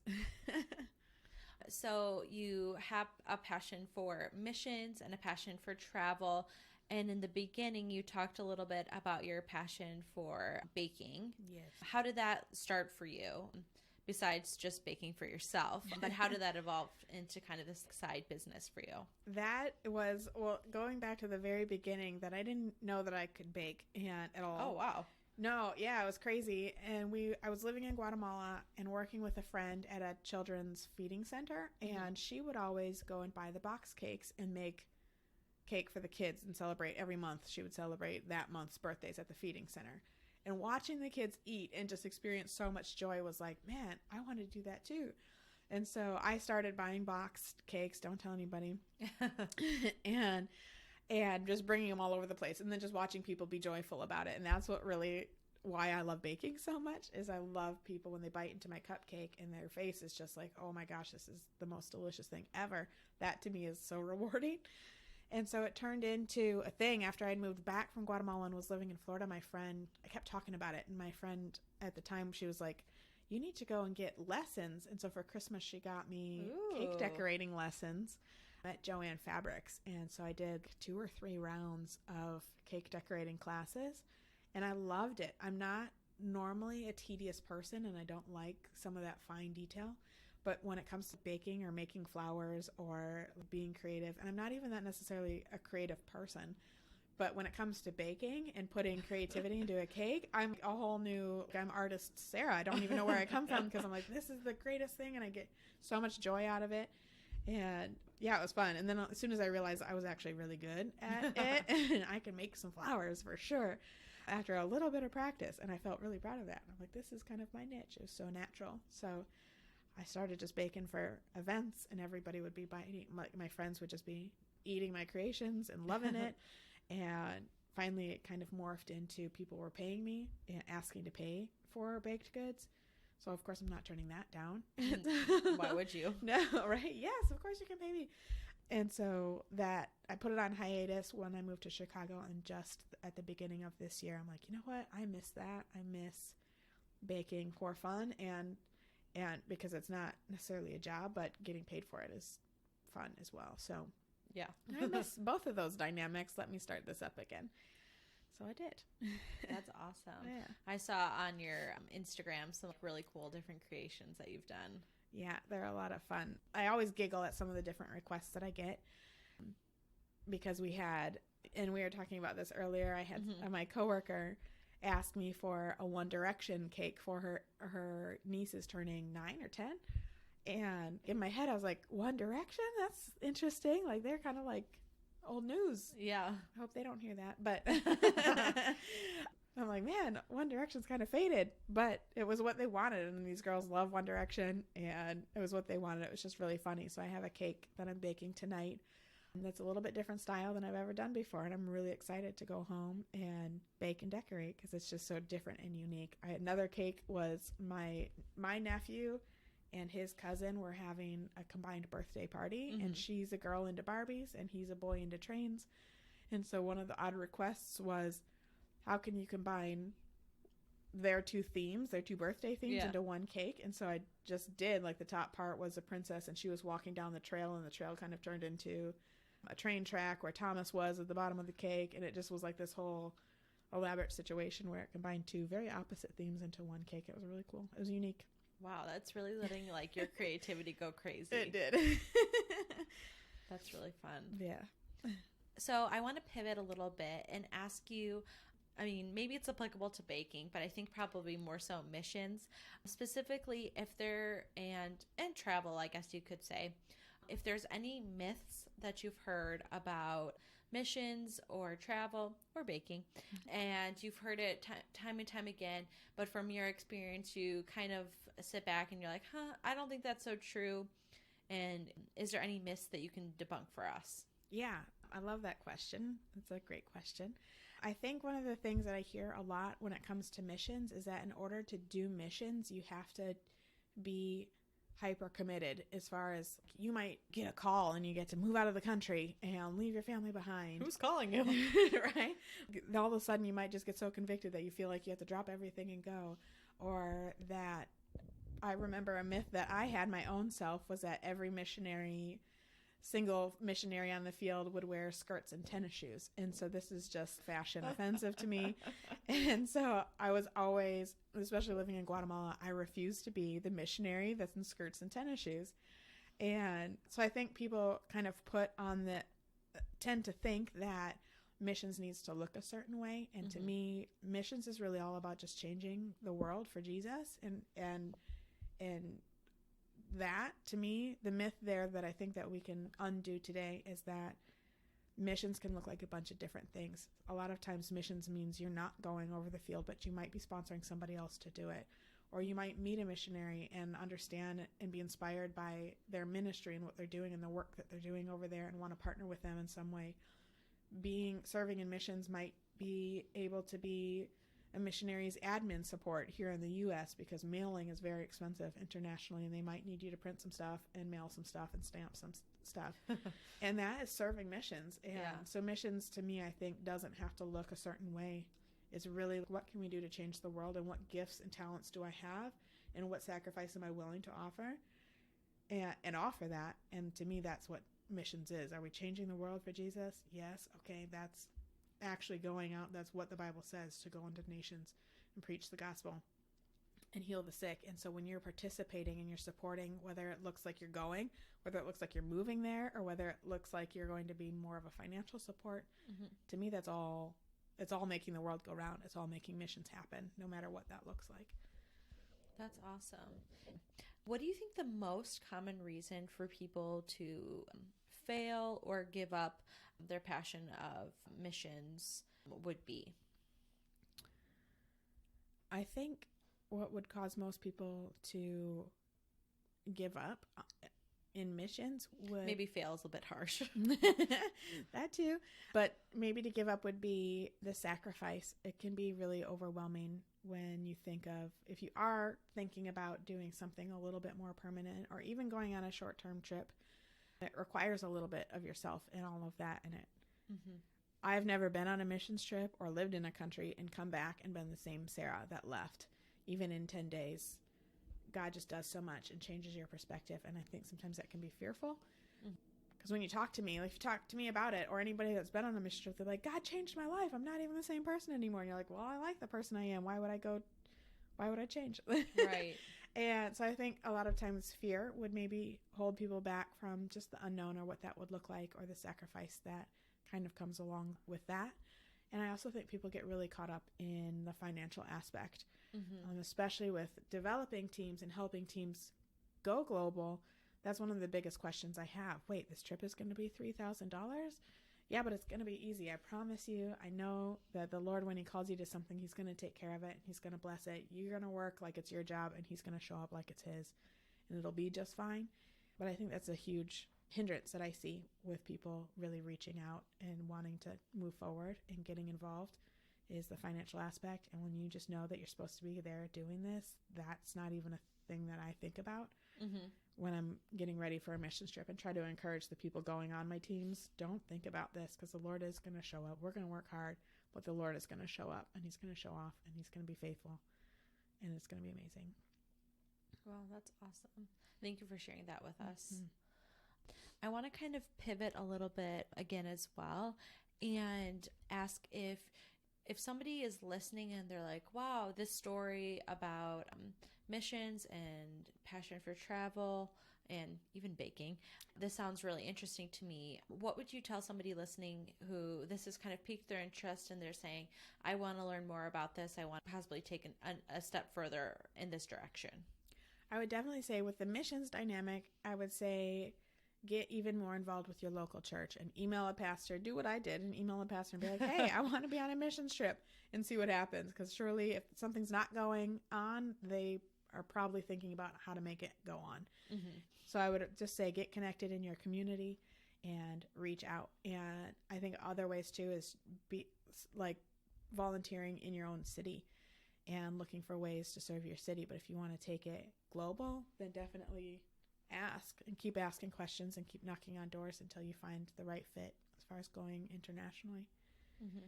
So you have a passion for missions and a passion for travel. And in the beginning, you talked a little bit about your passion for baking. Yes. How did that start for you, besides just baking for yourself? But how did that evolve into kind of this side business for you? That was, well, going back to the very beginning, that I didn't know that I could bake at all. Oh, wow. No, yeah, it was crazy. And I was living in Guatemala and working with a friend at a children's feeding center. And she would always go and buy the box cakes and make cake for the kids and celebrate every month. She would celebrate that month's birthdays at the feeding center. And watching the kids eat and just experience so much joy was like, man, I want to do that too. And so I started buying boxed cakes. Don't tell anybody. And just bringing them all over the place, and then just watching people be joyful about it. And that's why I love baking so much, is I love people when they bite into my cupcake and their face is just like, oh my gosh, this is the most delicious thing ever. That to me is so rewarding. And so it turned into a thing after I'd moved back from Guatemala and was living in Florida. I kept talking about it. And my friend at the time, she was like, you need to go and get lessons. And so for Christmas, she got me cake decorating lessons at Joann Fabrics. And so I did 2 or 3 rounds of cake decorating classes, and I loved it. I'm not normally a tedious person, and I don't like some of that fine detail. But when it comes to baking or making flowers or being creative, and I'm not even that necessarily a creative person, but when it comes to baking and putting creativity into a cake, I'm artist Sarah. I don't even know where I come from, because I'm like, this is the greatest thing, and I get so much joy out of it. And yeah, it was fun. And then as soon as I realized I was actually really good at it and I can make some flowers for sure after a little bit of practice, and I felt really proud of that. I'm like, this is kind of my niche. It was so natural. So I started just baking for events, and everybody would be biting. My friends would just be eating my creations and loving it. And finally it kind of morphed into people were paying me and asking to pay for baked goods. So, of course, I'm not turning that down. Why would you? No, right? Yes, of course you can pay me. And so I put it on hiatus when I moved to Chicago. And just at the beginning of this year, I'm like, you know what? I miss that. I miss baking for fun. And because it's not necessarily a job, but getting paid for it is fun as well. So, yeah. I miss both of those dynamics. Let me start this up again. So I did. That's awesome. Yeah. I saw on your Instagram some really cool different creations that you've done. Yeah, they're a lot of fun. I always giggle at some of the different requests that I get, because we were talking about this earlier, I had my coworker ask me for a One Direction cake for her niece is turning 9 or 10. And in my head, I was like, One Direction? That's interesting. Like, they're kind of like old news. Yeah. I hope they don't hear that. But I'm like, man, One Direction's kind of faded. But it was what they wanted. And these girls love One Direction. And it was what they wanted. It was just really funny. So I have a cake that I'm baking tonight. And that's a little bit different style than I've ever done before. And I'm really excited to go home and bake and decorate, because it's just so different and unique. Another cake was my nephew and his cousin were having a combined birthday party, and she's a girl into Barbies and he's a boy into trains. And so one of the odd requests was, how can you combine their 2 birthday themes into one cake? And so I just did, like, the top part was a princess and she was walking down the trail, and the trail kind of turned into a train track where Thomas was at the bottom of the cake. And it just was like this whole elaborate situation where it combined 2 very opposite themes into one cake. It was really cool. It was unique. Wow, that's really letting like your creativity go crazy. It did. That's really fun. Yeah. So I want to pivot a little bit and ask you, I mean, maybe it's applicable to baking, but I think probably more so missions, specifically if there, and travel, I guess you could say, if there's any myths that you've heard about missions or travel or baking, and you've heard it time and time again, but from your experience, you kind of sit back and you're like, I don't think that's so true. And is there any myths that you can debunk for us? Yeah, I love that question. It's a great question. I think one of the things that I hear a lot when it comes to missions is that in order to do missions, you have to be hyper committed. As far as you might get a call and you get to move out of the country and leave your family behind. Who's calling you? Right? All of a sudden you might just get so convicted that you feel like you have to drop everything and go. Or that I remember a myth that I had my own self was that every single missionary on the field would wear skirts and tennis shoes. And so this is just fashion offensive to me. And so I was always, especially living in Guatemala, I refused to be the missionary that's in skirts and tennis shoes. And so I think people kind of tend to think that missions needs to look a certain way. And to me, missions is really all about just changing the world for Jesus. And that, to me, the myth there that I think that we can undo today is that missions can look like a bunch of different things. A lot of times missions means you're not going over the field, but you might be sponsoring somebody else to do it. Or you might meet a missionary and understand and be inspired by their ministry and what they're doing and the work that they're doing over there and want to partner with them in some way. Serving in missions might be able to be a missionary's admin support here in the U.S. because mailing is very expensive internationally, and they might need you to print some stuff and mail some stuff and stamp some stuff. And that is serving missions. And so missions, to me, I think, doesn't have to look a certain way. It's really, what can we do to change the world, and what gifts and talents do I have, and what sacrifice am I willing to offer, and offer that. And to me, that's what missions is. Are we changing the world for Jesus? Yes. Okay, that's actually going out. That's what the Bible says, to go into nations and preach the gospel and heal the sick. And so when you're participating and you're supporting, whether it looks like you're going, whether it looks like you're moving there, or whether it looks like you're going to be more of a financial support, to me, it's all making the world go round. It's all making missions happen, no matter what that looks like. That's awesome. What do you think the most common reason for people to fail or give up their passion of missions would be? I think what would cause most people to give up in missions would... Maybe fail is a bit harsh. That too. But maybe to give up would be the sacrifice. It can be really overwhelming when you think of, if you are thinking about doing something a little bit more permanent, or even going on a short-term trip, it requires a little bit of yourself and all of that in it. I've never been on a missions trip or lived in a country and come back and been the same Sarah that left, even in 10 days. God just does so much and changes your perspective. And I think sometimes that can be fearful. Because when you talk to me, like if you talk to me about it, or anybody that's been on a mission trip, they're like, God changed my life. I'm not even the same person anymore. And you're like, well, I like the person I am. Why would I change? Right. And so I think a lot of times fear would maybe hold people back from just the unknown, or what that would look like, or the sacrifice that kind of comes along with that. And I also think people get really caught up in the financial aspect, especially with developing teams and helping teams go global. That's one of the biggest questions I have. Wait, this trip is going to be $3,000? Yeah, but it's going to be easy. I promise you. I know that the Lord, when he calls you to something, he's going to take care of it. He's going to bless it. You're going to work like it's your job, and he's going to show up like it's his, and it'll be just fine. But I think that's a huge hindrance that I see with people really reaching out and wanting to move forward and getting involved, is the financial aspect. And when you just know that you're supposed to be there doing this, that's not even a thing that I think about when I'm getting ready for a missions trip, and try to encourage the people going on my teams. Don't think about this, because the Lord is going to show up. We're going to work hard, but the Lord is going to show up, and he's going to show off, and he's going to be faithful, and it's going to be amazing. Well, that's awesome. Thank you for sharing that with us. I want to kind of pivot a little bit again as well, and ask if somebody is listening and they're like, wow, this story about missions and passion for travel and even baking, this sounds really interesting to me. What would you tell somebody listening who this has kind of piqued their interest and they're saying, I want to learn more about this. I want to possibly take a step further in this direction? I would definitely say with the missions dynamic, I would say get even more involved with your local church and email a pastor. Do what I did and email a pastor and be like, hey, I want to be on a missions trip, and see what happens. Because surely if something's not going on, they are probably thinking about how to make it go on. Mm-hmm. So I would just say get connected in your community and reach out. And I think other ways too is be like volunteering in your own city and looking for ways to serve your city. But if you want to take it global, then definitely ask and keep asking questions and keep knocking on doors until you find the right fit as far as going internationally. Mm-hmm.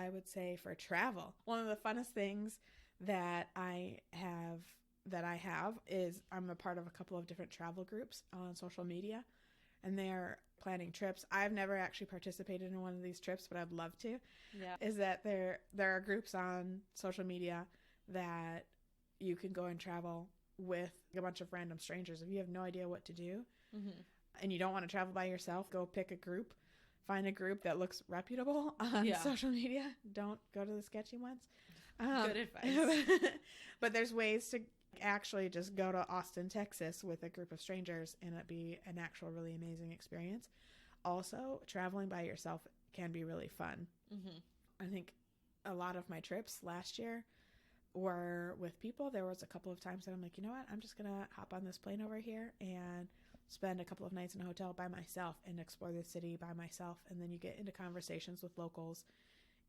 I would say for travel, one of the funnest things that I have is I'm a part of a couple of different travel groups on social media, and they're planning trips. I've never actually participated in one of these trips, but I'd love to. Yeah. Is that there are groups on social media that you can go and travel with a bunch of random strangers. If you have no idea what to do, mm-hmm. and you don't want to travel by yourself, go pick a group. Find a group that looks reputable on social media. Don't go to the sketchy ones. Good advice. But there's ways to actually just go to Austin, Texas with a group of strangers and it be an actual really amazing experience. Also, traveling by yourself can be really fun. Mm-hmm. I think a lot of my trips last year were with people. There was a couple of times that I'm like, you know what? I'm just going to hop on this plane over here and spend a couple of nights in a hotel by myself and explore the city by myself. And then you get into conversations with locals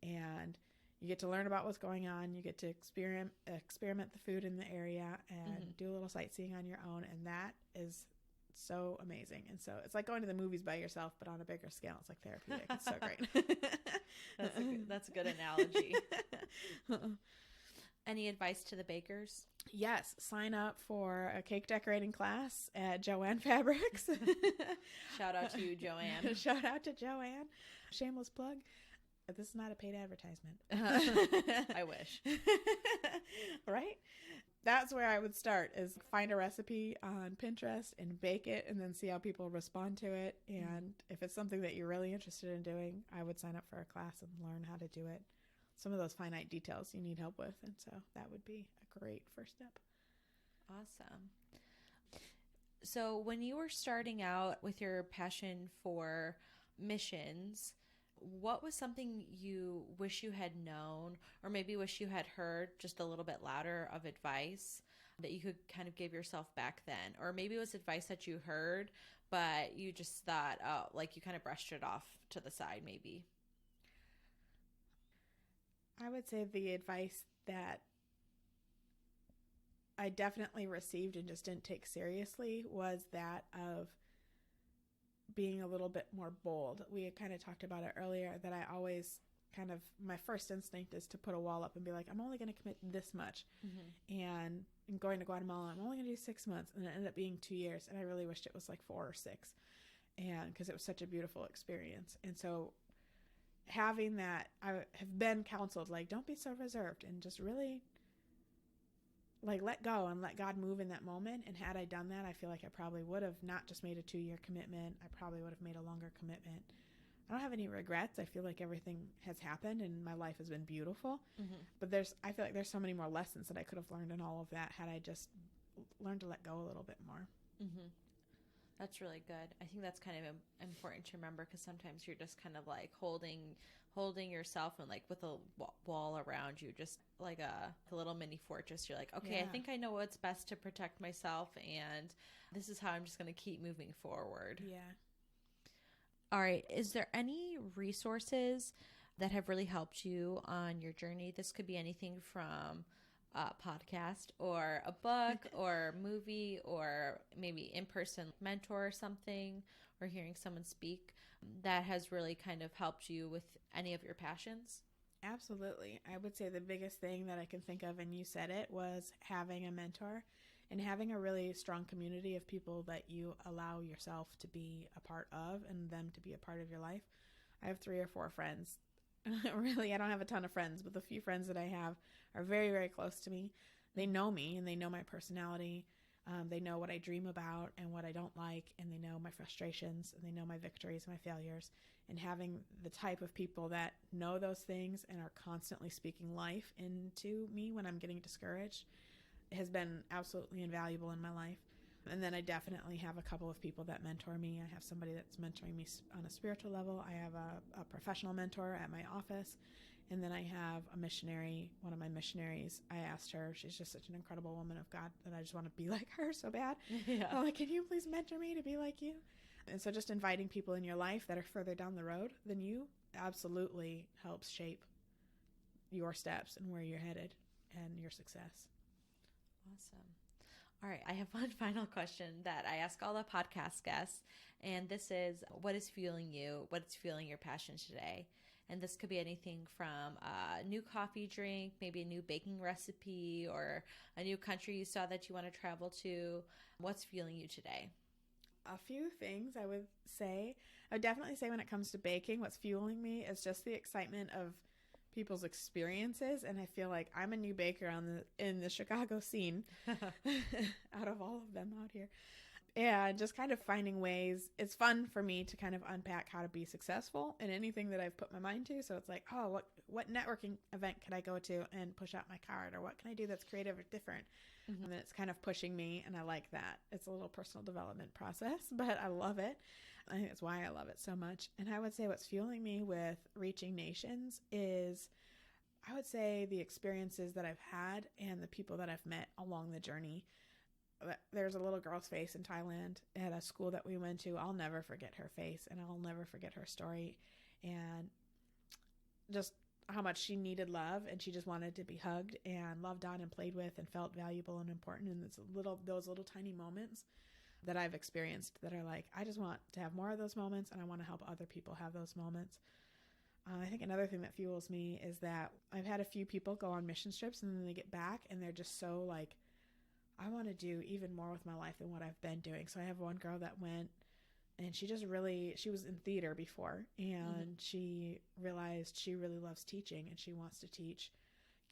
and you get to learn about what's going on. You get to experiment the food in the area and mm-hmm. do a little sightseeing on your own. And that is so amazing. And so it's like going to the movies by yourself, but on a bigger scale. It's like therapeutic. It's so great. That's a good analogy. Any advice to the bakers? Yes. Sign up for a cake decorating class at Joanne Fabrics. Shout out to Joanne. Shout out to Joanne. Shameless plug. This is not a paid advertisement. I wish. Right? That's where I would start, is find a recipe on Pinterest and bake it and then see how people respond to it. And if it's something that you're really interested in doing, I would sign up for a class and learn how to do it. Some of those finite details you need help with. And so that would be a great first step. Awesome. So when you were starting out with your passion for missions, what was something you wish you had known, or maybe wish you had heard just a little bit louder of advice that you could kind of give yourself back then? Or maybe it was advice that you heard, but you just thought, oh, like you kind of brushed it off to the side maybe. I would say the advice that I definitely received and just didn't take seriously was that of being a little bit more bold. We had kind of talked about it earlier, that I always kind of, my first instinct is to put a wall up and be like, I'm only going to commit this much. Mm-hmm. And in going to Guatemala, I'm only going to do 6 months. And it ended up being 2 years. And I really wished it was like 4 or 6. And because it was such a beautiful experience. And so having that, I have been counseled, like, don't be so reserved and just really like let go and let God move in that moment. And had I done that, I feel like I probably would have not just made a 2-year commitment. I probably would have made a longer commitment. I don't have any regrets. I feel like everything has happened and my life has been beautiful. Mm-hmm. But I feel like there's so many more lessons that I could have learned in all of that had I just learned to let go a little bit more. Mm-hmm. That's really good. I think that's kind of important to remember, because sometimes you're just kind of like holding yourself and like with a wall around you, just like a little mini fortress. You're like, okay, yeah. I think I know what's best to protect myself, and this is how I'm just going to keep moving forward. Yeah. All right. Is there any resources that have really helped you on your journey? This could be anything from a podcast or a book or movie, or maybe in-person mentor or something, or hearing someone speak that has really kind of helped you with any of your passions? Absolutely. I would say the biggest thing that I can think of, and you said it, was having a mentor and having a really strong community of people that you allow yourself to be a part of and them to be a part of your life. I have 3 or 4 friends. Really, I don't have a ton of friends, but the few friends that I have are very, very close to me. They know me and they know my personality. They know what I dream about and what I don't like, and they know my frustrations, and they know my victories and my failures. And having the type of people that know those things and are constantly speaking life into me when I'm getting discouraged has been absolutely invaluable in my life. And then I definitely have a couple of people that mentor me. I have somebody that's mentoring me on a spiritual level. I have a professional mentor at my office. And then I have a missionary, one of my missionaries. I asked her, she's just such an incredible woman of God that I just want to be like her so bad. Yeah. I'm like, can you please mentor me to be like you? And so just inviting people in your life that are further down the road than you absolutely helps shape your steps and where you're headed and your success. Awesome. All right. I have one final question that I ask all the podcast guests. And this is, what is fueling you? What's fueling your passion today? And this could be anything from a new coffee drink, maybe a new baking recipe, or a new country you saw that you want to travel to. What's fueling you today? A few things I would say. I would definitely say when it comes to baking, what's fueling me is just the excitement of people's experiences. And I feel like I'm a new baker in the Chicago scene out of all of them out here. And just kind of finding ways. It's fun for me to kind of unpack how to be successful in anything that I've put my mind to. So it's like, oh, what networking event could I go to and push out my card? Or what can I do that's creative or different? Mm-hmm. And it's kind of pushing me, and I like that. It's a little personal development process, but I love it. I think that's why I love it so much. And I would say what's fueling me with reaching nations is, I would say, the experiences that I've had and the people that I've met along the journey. There's a little girl's face in Thailand at a school that we went to. I'll never forget her face, and I'll never forget her story, and just how much she needed love, and she just wanted to be hugged and loved on and played with and felt valuable and important. And it's those little tiny moments that I've experienced that are like, I just want to have more of those moments, and I want to help other people have those moments. I think another thing that fuels me is that I've had a few people go on mission trips, and then they get back and they're just so like, I want to do even more with my life than what I've been doing. So I have one girl that went, and she was in theater before, and she realized she really loves teaching, and she wants to teach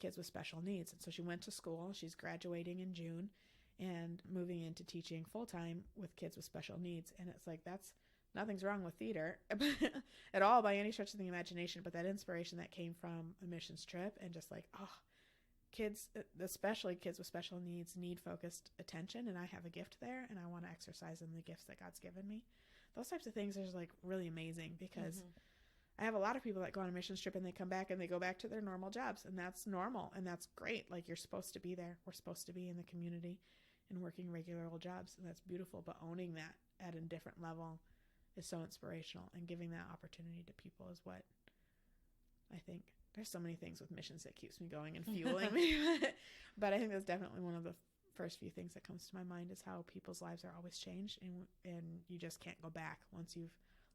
kids with special needs. And so she went to school. She's graduating in June and moving into teaching full-time with kids with special needs. And it's like, nothing's wrong with theater at all by any stretch of the imagination, but that inspiration that came from a missions trip, and just like, oh, kids, especially kids with special needs, need focused attention, and I have a gift there, and I want to exercise in the gifts that God's given me. Those types of things are just like really amazing, because I have a lot of people that go on a mission trip and they come back and they go back to their normal jobs, and that's normal, and that's great. Like, you're supposed to be there. We're supposed to be in the community and working regular old jobs, and that's beautiful. But owning that at a different level is so inspirational, and giving that opportunity to people is what I think. There's so many things with missions that keeps me going and fueling me. But I think that's definitely one of the first few things that comes to my mind, is how people's lives are always changed, and you just can't go back once you've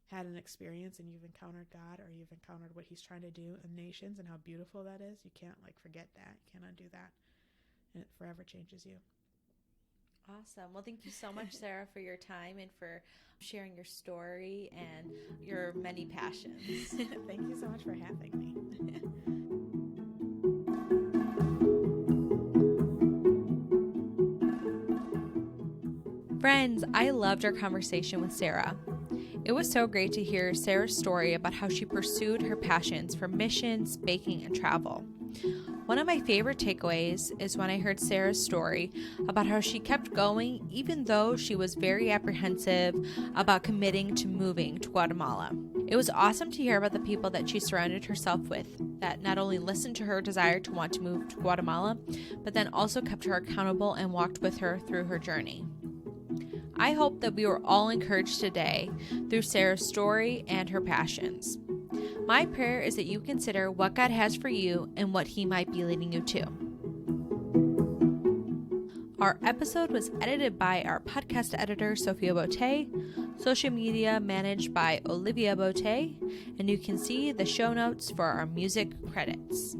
had an experience and you've encountered God, or you've encountered what he's trying to do in nations and how beautiful that is. You can't forget that. You can't undo that. And it forever changes you. Awesome. Well, thank you so much, Sarah, for your time and for sharing your story and your many passions. Thank you so much for having me. Friends, I loved our conversation with Sarah. It was so great to hear Sarah's story about how she pursued her passions for missions, baking, and travel. One of my favorite takeaways is when I heard Sarah's story about how she kept going even though she was very apprehensive about committing to moving to Guatemala. It was awesome to hear about the people that she surrounded herself with that not only listened to her desire to want to move to Guatemala, but then also kept her accountable and walked with her through her journey. I hope that we were all encouraged today through Sarah's story and her passions. My prayer is that you consider what God has for you and what he might be leading you to. Our episode was edited by our podcast editor, Sophia Bote, social media managed by Olivia Bote, and you can see the show notes for our music credits.